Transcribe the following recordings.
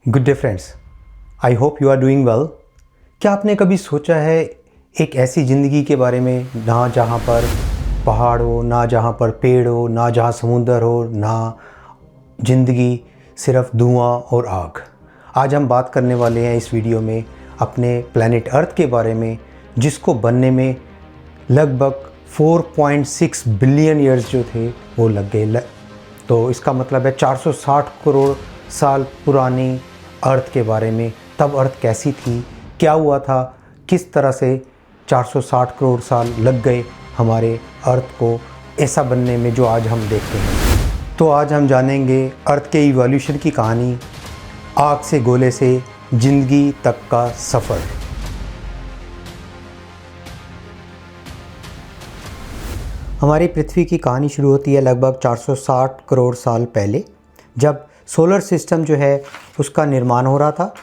Good day friends, I hope you are doing well. क्या आपने कभी सोचा है एक ऐसी ज़िंदगी के बारे में ना जहाँ पर पहाड़ हो, ना जहाँ पर पेड़ हो, ना जहाँ समुंदर हो, ना ज़िंदगी सिर्फ धुआं और आग। आज हम बात करने वाले हैं इस वीडियो में अपने प्लैनेट अर्थ के बारे में, जिसको बनने में लगभग 4.6 बिलियन ईयर्स जो थे वो लग गए। तो इसका मतलब है 460 करोड़ साल पुरानी अर्थ के बारे में। तब अर्थ कैसी थी, क्या हुआ था, किस तरह से 460 करोड़ साल लग गए हमारे अर्थ को ऐसा बनने में जो आज हम देखते हैं। तो आज हम जानेंगे अर्थ के इवोल्यूशन की कहानी, आग से गोले से ज़िंदगी तक का सफ़र। हमारी पृथ्वी की कहानी शुरू होती है लगभग 460 करोड़ साल पहले, जब सोलर सिस्टम जो है उसका निर्माण हो रहा था।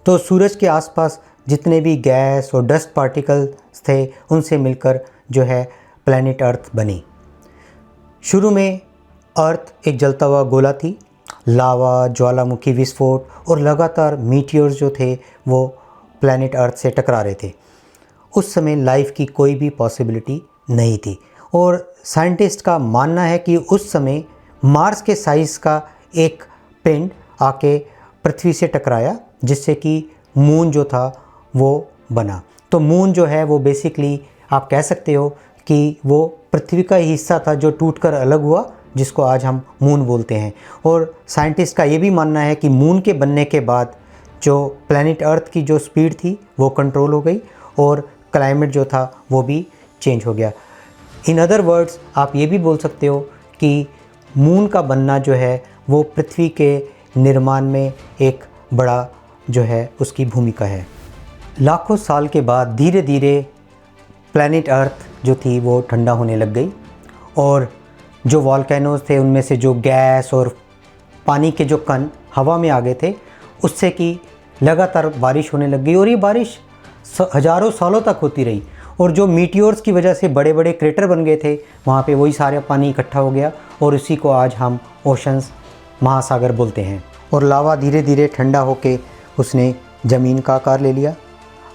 तो सूरज के आसपास जितने भी गैस और डस्ट पार्टिकल्स थे उनसे मिलकर जो है प्लैनेट अर्थ बनी। शुरू में अर्थ एक जलता हुआ गोला थी। लावा, ज्वालामुखी विस्फोट और लगातार मीटियोर्स जो थे वो प्लैनेट अर्थ से टकरा रहे थे। उस समय लाइफ की कोई भी पॉसिबिलिटी नहीं थी और साइंटिस्ट का मानना है कि उस समय मार्स के साइज़ का एक पिंड आके पृथ्वी से टकराया, जिससे कि मून जो था वो बना। तो मून जो है वो बेसिकली आप कह सकते हो कि वो पृथ्वी का ही हिस्सा था जो टूटकर अलग हुआ, जिसको आज हम मून बोलते हैं। और साइंटिस्ट का ये भी मानना है कि मून के बनने के बाद जो प्लैनेट अर्थ की जो स्पीड थी वो कंट्रोल हो गई और क्लाइमेट जो था वो भी चेंज हो गया। इन अदर वर्ड्स आप ये भी बोल सकते हो कि मून का बनना जो है वो पृथ्वी के निर्माण में एक बड़ा जो है उसकी भूमिका है। लाखों साल के बाद धीरे धीरे प्लैनेट अर्थ जो थी वो ठंडा होने लग गई और जो वॉल्केनोज थे उनमें से जो गैस और पानी के जो कण हवा में आ गए थे, उससे कि लगातार बारिश होने लग गई और ये बारिश हज़ारों सालों तक होती रही। और जो मीटियोर्स की वजह से बड़े बड़े क्रेटर बन गए थे, वहाँ पे वही सारा पानी इकट्ठा हो गया और उसी को आज हम ओशंस, महासागर बोलते हैं। और लावा धीरे धीरे ठंडा होके उसने ज़मीन का आकार ले लिया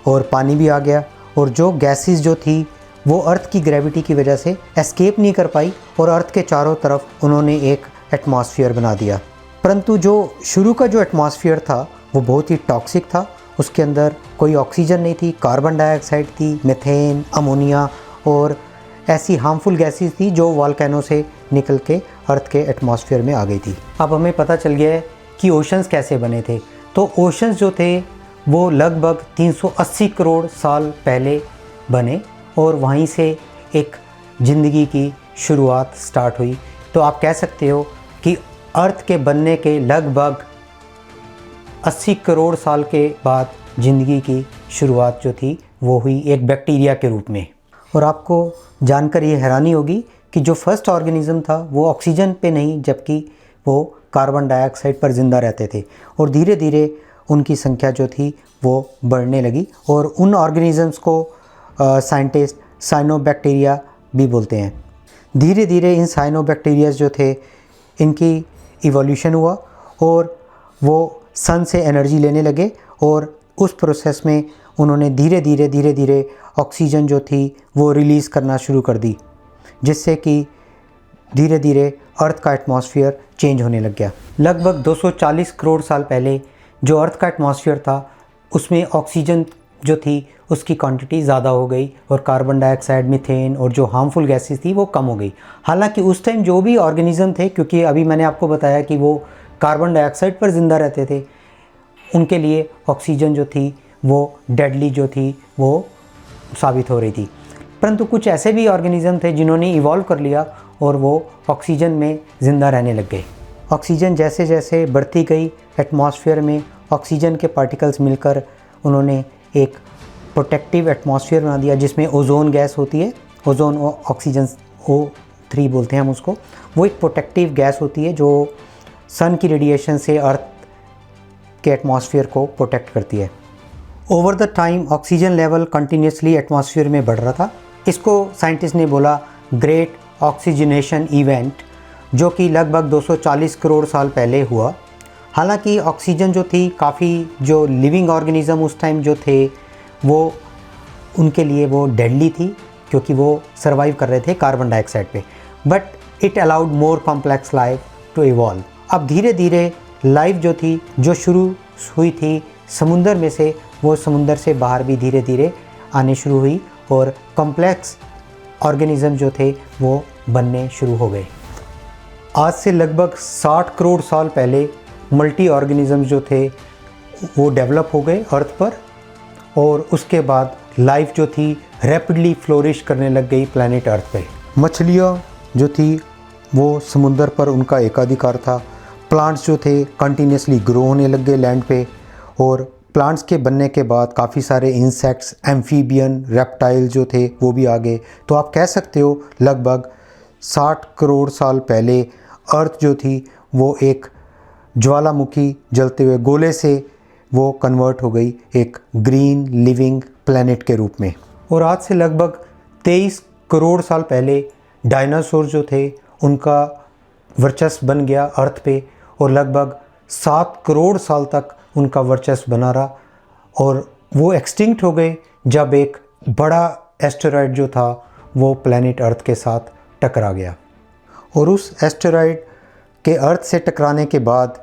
और पानी भी आ गया और जो गैसेस जो थी वो अर्थ की ग्रेविटी की वजह से एस्केप नहीं कर पाई और अर्थ के चारों तरफ उन्होंने एक एटमॉस्फेयर बना दिया। परंतु जो शुरू का जो एटमॉस्फेयर था वो बहुत ही टॉक्सिक था। उसके अंदर कोई ऑक्सीजन नहीं थी, कार्बन डाइऑक्साइड थी, मीथेन, अमोनिया और ऐसी हार्मफुल गैसेस थी जो वॉल्केनो से निकल के अर्थ के एटमॉस्फेयर में आ गई थी। अब हमें पता चल गया है कि ओशंस कैसे बने थे। तो ओशंस जो थे वो लगभग 380 करोड़ साल पहले बने और वहीं से एक ज़िंदगी की शुरुआत स्टार्ट हुई। तो आप कह सकते हो कि अर्थ के बनने के लगभग 80 करोड़ साल के बाद ज़िंदगी की शुरुआत जो थी वो हुई एक बैक्टीरिया के रूप में। और आपको जानकर ये हैरानी होगी कि जो फर्स्ट ऑर्गेनिज़म था वो ऑक्सीजन पे नहीं, जबकि वो कार्बन डाइऑक्साइड पर ज़िंदा रहते थे और धीरे धीरे उनकी संख्या जो थी वो बढ़ने लगी और उन ऑर्गेनिज़म्स को साइंटिस्ट साइनोबैक्टीरिया भी बोलते हैं। धीरे धीरे इन साइनोबैक्टीरियाज जो थे इनकी इवोल्यूशन हुआ और वो सन से एनर्जी लेने लगे और उस प्रोसेस में उन्होंने धीरे धीरे ऑक्सीजन जो थी वो रिलीज़ करना शुरू कर दी, जिससे कि धीरे धीरे अर्थ का एटमॉस्फेयर चेंज होने लग गया। लगभग 240 करोड़ साल पहले जो अर्थ का एटमॉस्फेयर था उसमें ऑक्सीजन जो थी उसकी क्वांटिटी ज़्यादा हो गई और कार्बन डाइऑक्साइड, मीथेन और जो हार्मफुल गैसेस थी वो कम हो गई। हालांकि उस टाइम जो भी ऑर्गेनिज़म थे, क्योंकि अभी मैंने आपको बताया कि वो कार्बन डाइऑक्साइड पर ज़िंदा रहते थे, उनके लिए ऑक्सीजन जो थी वो डेडली जो थी वो साबित हो रही थी। परंतु कुछ ऐसे भी ऑर्गेनिज़म थे जिन्होंने इवॉल्व कर लिया और वो ऑक्सीजन में ज़िंदा रहने लग गए। ऑक्सीजन जैसे जैसे बढ़ती गई एटमॉस्फेयर में ऑक्सीजन के पार्टिकल्स मिलकर उन्होंने एक प्रोटेक्टिव एटमॉस्फेयर बना दिया, जिसमें ओजोन गैस होती है। ओजोन ऑक्सीजन O3 बोलते हैं हम उसको। वो एक प्रोटेक्टिव गैस होती है जो सन की रेडिएशन से अर्थ के एटमॉस्फेयर को प्रोटेक्ट करती है। Over the time oxygen level continuously atmosphere में बढ़ रहा था। इसको साइंटिस्ट ने बोला ग्रेट ऑक्सीजनेशन इवेंट, जो कि लगभग 240 करोड़ साल पहले हुआ। हालांकि ऑक्सीजन जो थी काफ़ी, जो लिविंग ऑर्गेनिज्म उस टाइम जो थे वो उनके लिए वो डेडली थी, क्योंकि वो सरवाइव कर रहे थे कार्बन डाइऑक्साइड पे, but it allowed more complex life to evolve. अब धीरे धीरे लाइफ जो थी, जो शुरू हुई थी समुंदर में से, वो समुंदर से बाहर भी धीरे धीरे आने शुरू हुई और कॉम्प्लेक्स ऑर्गेनिज्म जो थे वो बनने शुरू हो गए। आज से लगभग 60 करोड़ साल पहले मल्टी ऑर्गेनिज्म जो थे वो डेवलप हो गए अर्थ पर, और उसके बाद लाइफ जो थी रैपिडली फ्लोरिश करने लग गई प्लैनेट अर्थ पे। मछलियाँ जो थी वो समुंदर पर उनका एकाधिकार था, प्लांट्स जो थे कंटिन्यूसली ग्रो होने लग गए लैंड पे, और प्लांट्स के बनने के बाद काफ़ी सारे इंसेक्ट्स, एम्फीबियन, रेप्टाइल जो थे वो भी आ गए। तो आप कह सकते हो लगभग 60 करोड़ साल पहले अर्थ जो थी वो एक ज्वालामुखी जलते हुए गोले से वो कन्वर्ट हो गई एक ग्रीन लिविंग प्लैनेट के रूप में। और आज से लगभग 23 करोड़ साल पहले डायनासोर जो थे उनका वर्चस्व बन गया अर्थ पे, और लगभग 7 करोड़ साल तक उनका वर्चस्व बना रहा, और वो एक्सटिंक्ट हो गए जब एक बड़ा एस्टेरॉयड जो था वो प्लैनेट अर्थ के साथ टकरा गया। और उस एस्टेरॉयड के अर्थ से टकराने के बाद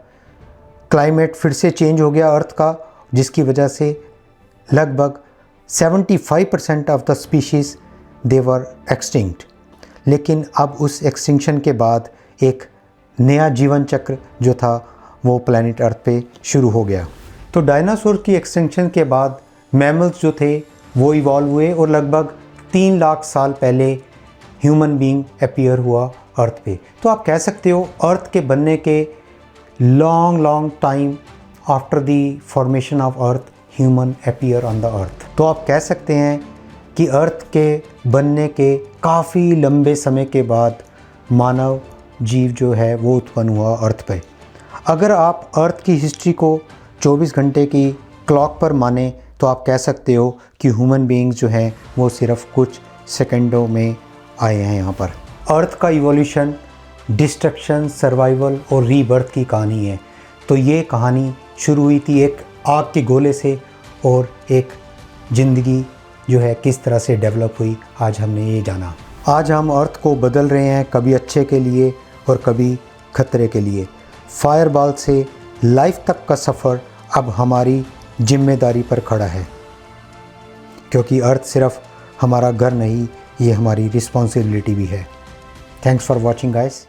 क्लाइमेट फिर से चेंज हो गया अर्थ का, जिसकी वजह से लगभग 75% of the species they were extinct. लेकिन अब उस एक्सटिंक्शन के बाद एक नया जीवन चक्र जो था वो प्लैनेट अर्थ पे शुरू हो गया। तो डायनासोर की एक्सटिंक्शन के बाद मैमल्स जो थे वो इवॉल्व हुए, और लगभग 3 लाख साल पहले ह्यूमन बीइंग अपीयर हुआ अर्थ पे। तो आप कह सकते हो अर्थ के बनने के long time after the formation of earth human appear on the earth. तो आप कह सकते हैं कि अर्थ के बनने के काफ़ी लंबे समय के बाद मानव जीव जो है वो उत्पन्न हुआ अर्थ पे। अगर आप अर्थ की हिस्ट्री को 24 घंटे की क्लॉक पर माने तो आप कह सकते हो कि ह्यूमन बीइंग्स जो हैं वो सिर्फ कुछ सेकंडों में आए हैं यहाँ पर। अर्थ का इवोल्यूशन, डिस्ट्रक्शन, सर्वाइवल और रीबर्थ की कहानी है। तो ये कहानी शुरू हुई थी एक आग के गोले से, और एक ज़िंदगी जो है किस तरह से डेवलप हुई आज हमने ये जाना। आज हम अर्थ को बदल रहे हैं, कभी अच्छे के लिए और कभी खतरे के लिए। फायरबॉल से लाइफ तक का सफ़र अब हमारी जिम्मेदारी पर खड़ा है, क्योंकि अर्थ सिर्फ हमारा घर नहीं, ये हमारी रिस्पॉन्सिबिलिटी भी है। Thanks for watching guys.